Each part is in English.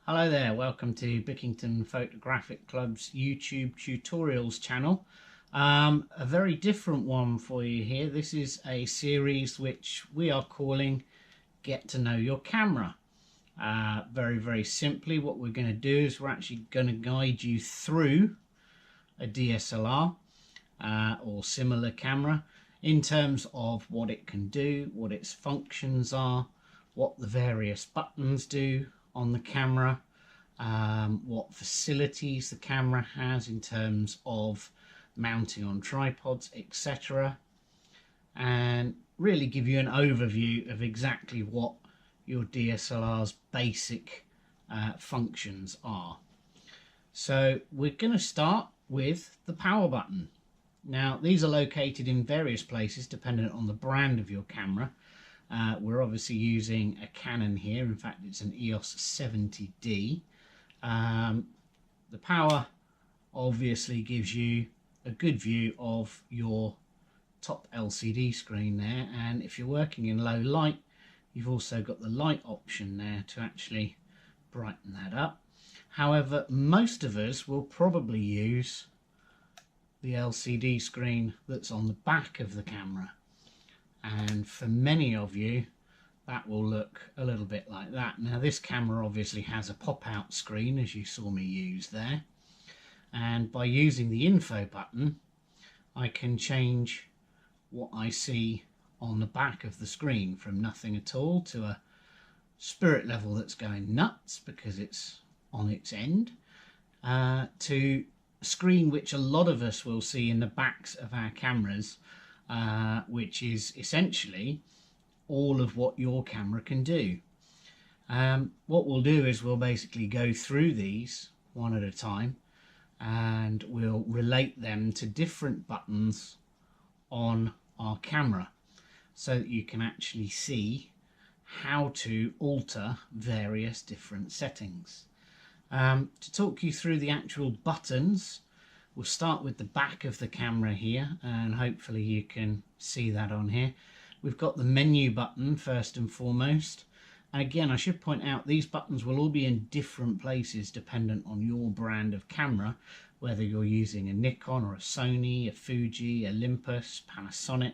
Hello there, welcome to Bickington Photographic Club's YouTube tutorials channel. A very different one for you here. This is a series which we are calling Get to Know Your Camera. Very simply, what we're going to do is we're actually going to guide you through a DSLR or similar camera in terms of what it can do, what its functions are, what the various buttons do on the camera, what facilities the camera has in terms of mounting on tripods, etc., and really give you an overview of exactly what your DSLR's basic functions are. So we're going to start with the power button. Now these are located in various places dependent on the brand of your camera. We're obviously using a Canon here, in fact it's an EOS 70D. The power obviously gives you a good view of your top LCD screen there, and if you're working in low light you've also got the light option there to actually brighten that up. However, most of us will probably use the LCD screen that's on the back of the camera, and for many of you that will look a little bit like that. Now this camera obviously has a pop-out screen, as you saw me use there, and by using the info button I can change what I see on the back of the screen from nothing at all to a spirit level that's going nuts because it's on its end, to a screen which a lot of us will see in the backs of our cameras, which is essentially all of what your camera can do. What we'll do is we'll basically go through these one at a time and we'll relate them to different buttons on our camera so that you can actually see how to alter various different settings. To talk you through the actual buttons, we'll start with the back of the camera here, and hopefully you can see that on here. We've got the menu button first and foremost, and again I should point out these buttons will all be in different places dependent on your brand of camera, whether you're using a Nikon or a Sony, a Fuji, Olympus, Panasonic.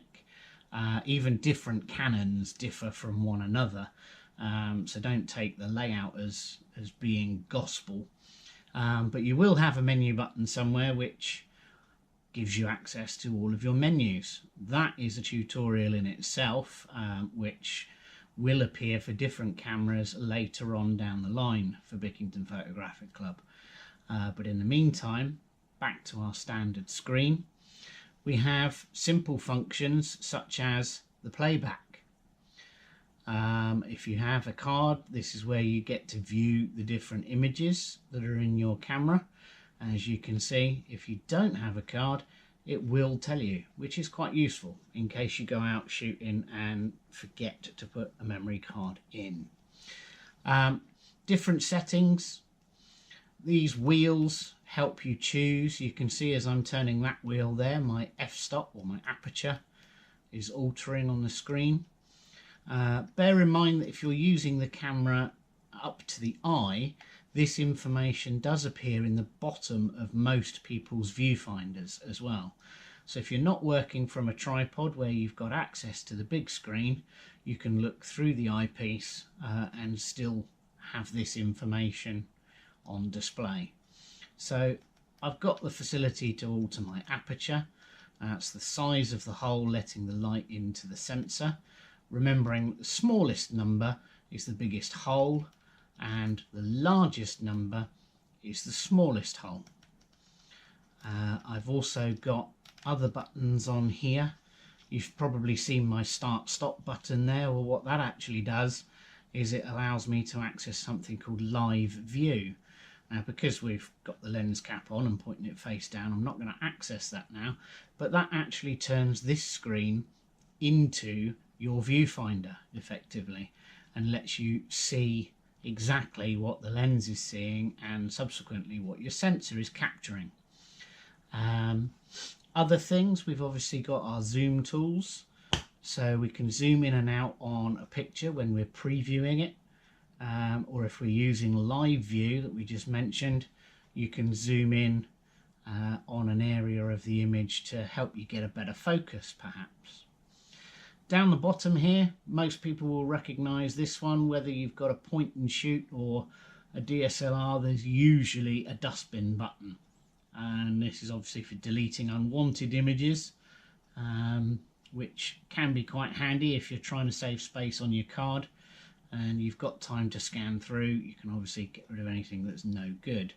Even different Canons differ from one another, so don't take the layout as being gospel, but you will have a menu button somewhere which gives you access to all of your menus. That is a tutorial in itself, which will appear for different cameras later on down the line for Bickington Photographic Club. But in the meantime, back to our standard screen. We have simple functions such as the playback. If you have a card, this is where you get to view the different images that are in your camera. As you can see, if you don't have a card, it will tell you, which is quite useful in case you go out shooting and forget to put a memory card in. Different settings. These wheels help you choose. You can see as I'm turning that wheel there, my f-stop or my aperture is altering on the screen. Bear in mind that if you're using the camera up to the eye, this information does appear in the bottom of most people's viewfinders as well. So if you're not working from a tripod where you've got access to the big screen, you can look through the eyepiece and still have this information on display. So I've got the facility to alter my aperture. That's the size of the hole letting the light into the sensor, remembering the smallest number is the biggest hole and the largest number is the smallest hole. I've also got other buttons on here. You've probably seen my start stop button there. Well, what that actually does is it allows me to access something called live view. Now because we've got the lens cap on and pointing it face down, I'm not going to access that now, but that actually turns this screen into your viewfinder effectively and lets you see exactly what the lens is seeing and subsequently what your sensor is capturing. Other things, we've obviously got our zoom tools, so we can zoom in and out on a picture when we're previewing it, or if we're using live view that we just mentioned, you can zoom in on an area of the image to help you get a better focus perhaps. Down the bottom here, most people will recognize this one. Whether you've got a point and shoot or a DSLR, there's usually a dustbin button, and this is obviously for deleting unwanted images, which can be quite handy if you're trying to save space on your card and you've got time to scan through. You can obviously get rid of anything that's no good.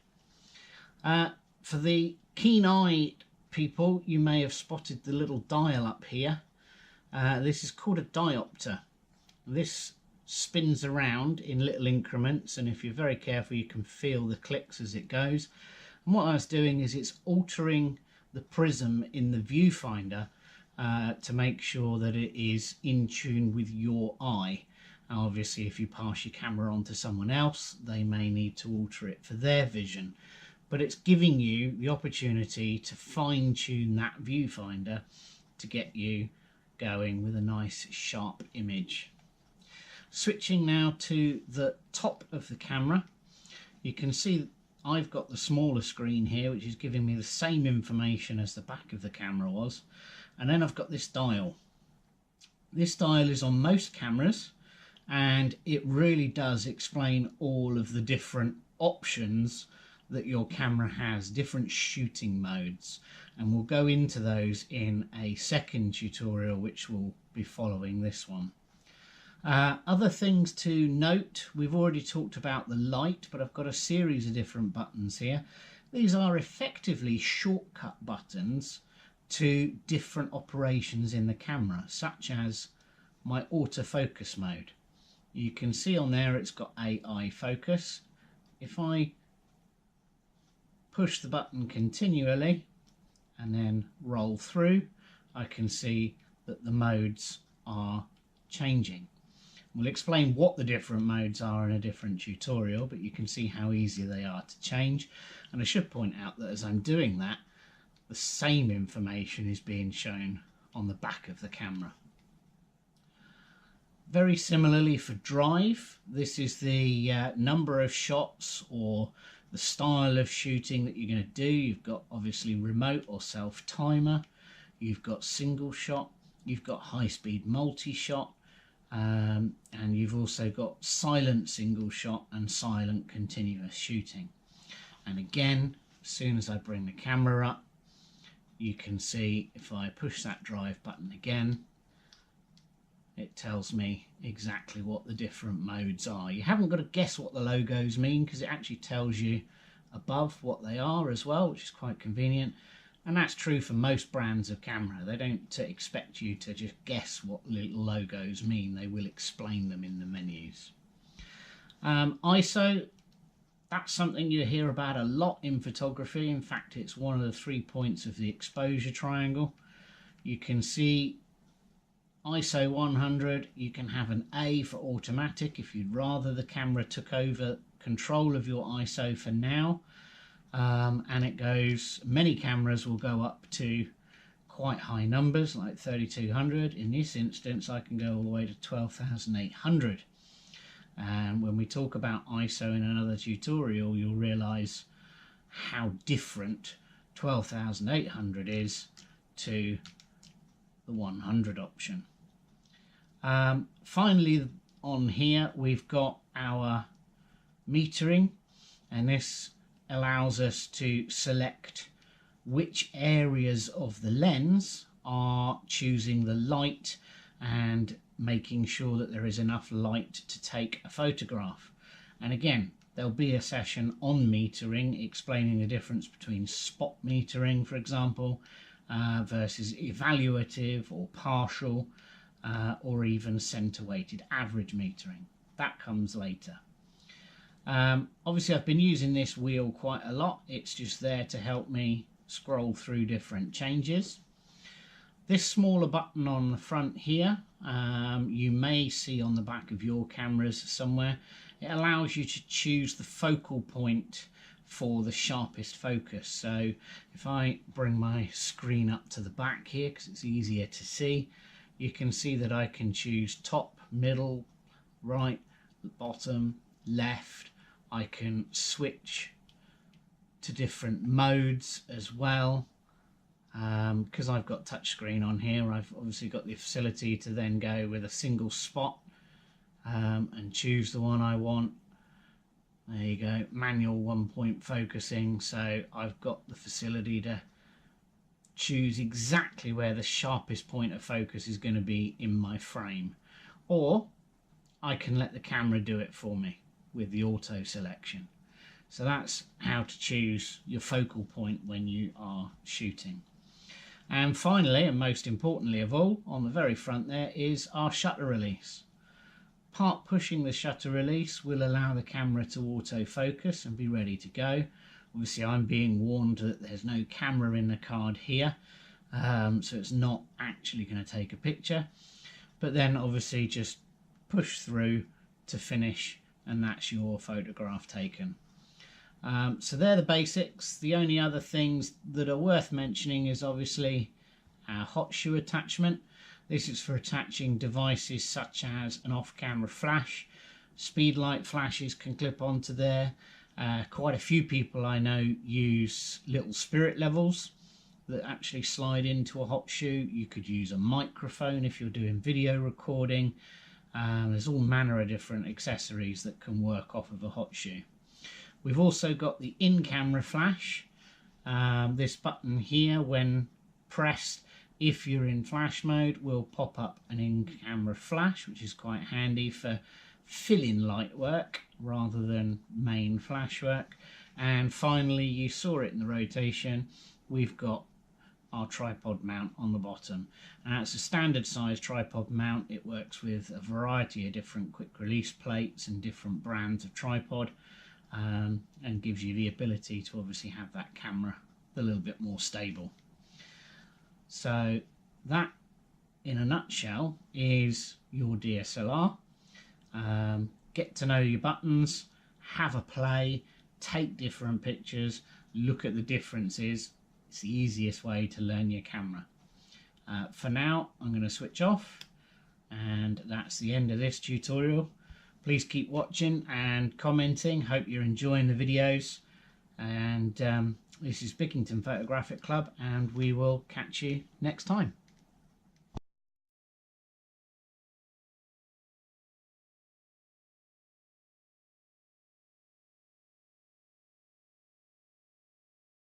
For the keen-eyed people, you may have spotted the little dial up here. This is called a diopter. This spins around in little increments, and if you're very careful you can feel the clicks as it goes. And what I was doing is it's altering the prism in the viewfinder to make sure that it is in tune with your eye. Now, obviously if you pass your camera on to someone else, they may need to alter it for their vision, but it's giving you the opportunity to fine-tune that viewfinder to get you going with a nice sharp image. Switching now to the top of the camera, you can see I've got the smaller screen here, which is giving me the same information as the back of the camera was, and then I've got this dial. This dial is on most cameras, and it really does explain all of the different options that your camera has, different shooting modes, and we'll go into those in a second tutorial which will be following this one. Other things to note, we've already talked about the light, but I've got a series of different buttons here. These are effectively shortcut buttons to different operations in the camera, such as my autofocus mode. You can see on there it's got AI focus. If I push the button continually and then roll through, I can see that the modes are changing. We'll explain what the different modes are in a different tutorial, but you can see how easy they are to change. And I should point out that as I'm doing that, the same information is being shown on the back of the camera. Very similarly for drive, this is the number of shots or the style of shooting that you're going to do. You've got obviously remote or self timer, you've got single shot, you've got high-speed multi-shot, and you've also got silent single shot and silent continuous shooting. And again, as soon as I bring the camera up, you can see if I push that drive button again, it tells me exactly what the different modes are. You haven't got to guess what the logos mean because it actually tells you above what they are as well, which is quite convenient. And that's true for most brands of camera. They don't expect you to just guess what little logos mean. They will explain them in the menus. ISO, that's something you hear about a lot in photography. In fact, it's one of the 3 points of the exposure triangle. You can see ISO 100, you can have an A for automatic if you'd rather the camera took over control of your ISO for now. And it goes, many cameras will go up to quite high numbers like 3200. In this instance I can go all the way to 12,800, and when we talk about ISO in another tutorial you'll realize how different 12,800 is to the 100 option. Finally on here we've got our metering, and this allows us to select which areas of the lens are choosing the light and making sure that there is enough light to take a photograph. And again, there'll be a session on metering explaining the difference between spot metering, for example, versus evaluative or partial, or even center weighted average metering. That comes later. Obviously I've been using this wheel quite a lot. It's just there to help me scroll through different changes. This smaller button on the front here, you may see on the back of your cameras somewhere. It allows you to choose the focal point for the sharpest focus. So if I bring my screen up to the back here because it's easier to see, you can see that I can choose top, middle, right, bottom, left. I can switch to different modes as well. Because I've got touchscreen on here, I've obviously got the facility to then go with a single spot and choose the one I want. There you go, manual 1-point focusing, so I've got the facility to choose exactly where the sharpest point of focus is going to be in my frame, or I can let the camera do it for me with the auto selection. So that's how to choose your focal point when you are shooting. And finally, and most importantly of all, on the very front there is our shutter release. Part pushing the shutter release will allow the camera to autofocus and be ready to go. Obviously I'm being warned that there's no camera in the card here, so it's not actually going to take a picture. But then obviously just push through to finish and that's your photograph taken. So they're the basics. The only other things that are worth mentioning is obviously our hot shoe attachment. This is for attaching devices such as an off-camera flash. Speed light flashes can clip onto there. Quite a few people I know use little spirit levels that actually slide into a hot shoe. You could use a microphone if you're doing video recording. There's all manner of different accessories that can work off of a hot shoe. We've also got the in-camera flash. This button here, when pressed, if you're in flash mode, will pop up an in-camera flash, which is quite handy for fill-in light work rather than main flash work. And finally, you saw it in the rotation, we've got our tripod mount on the bottom. And that's a standard size tripod mount. It works with a variety of different quick release plates and different brands of tripod, and gives you the ability to obviously have that camera a little bit more stable. So that, in a nutshell, is your DSLR. Get to know your buttons, have a play, take different pictures, look at the differences. It's the easiest way to learn your camera. For now, I'm going to switch off, and that's the end of this tutorial. Please keep watching and commenting. Hope you're enjoying the videos. And this is Bickington Photographic Club, and we will catch you next time.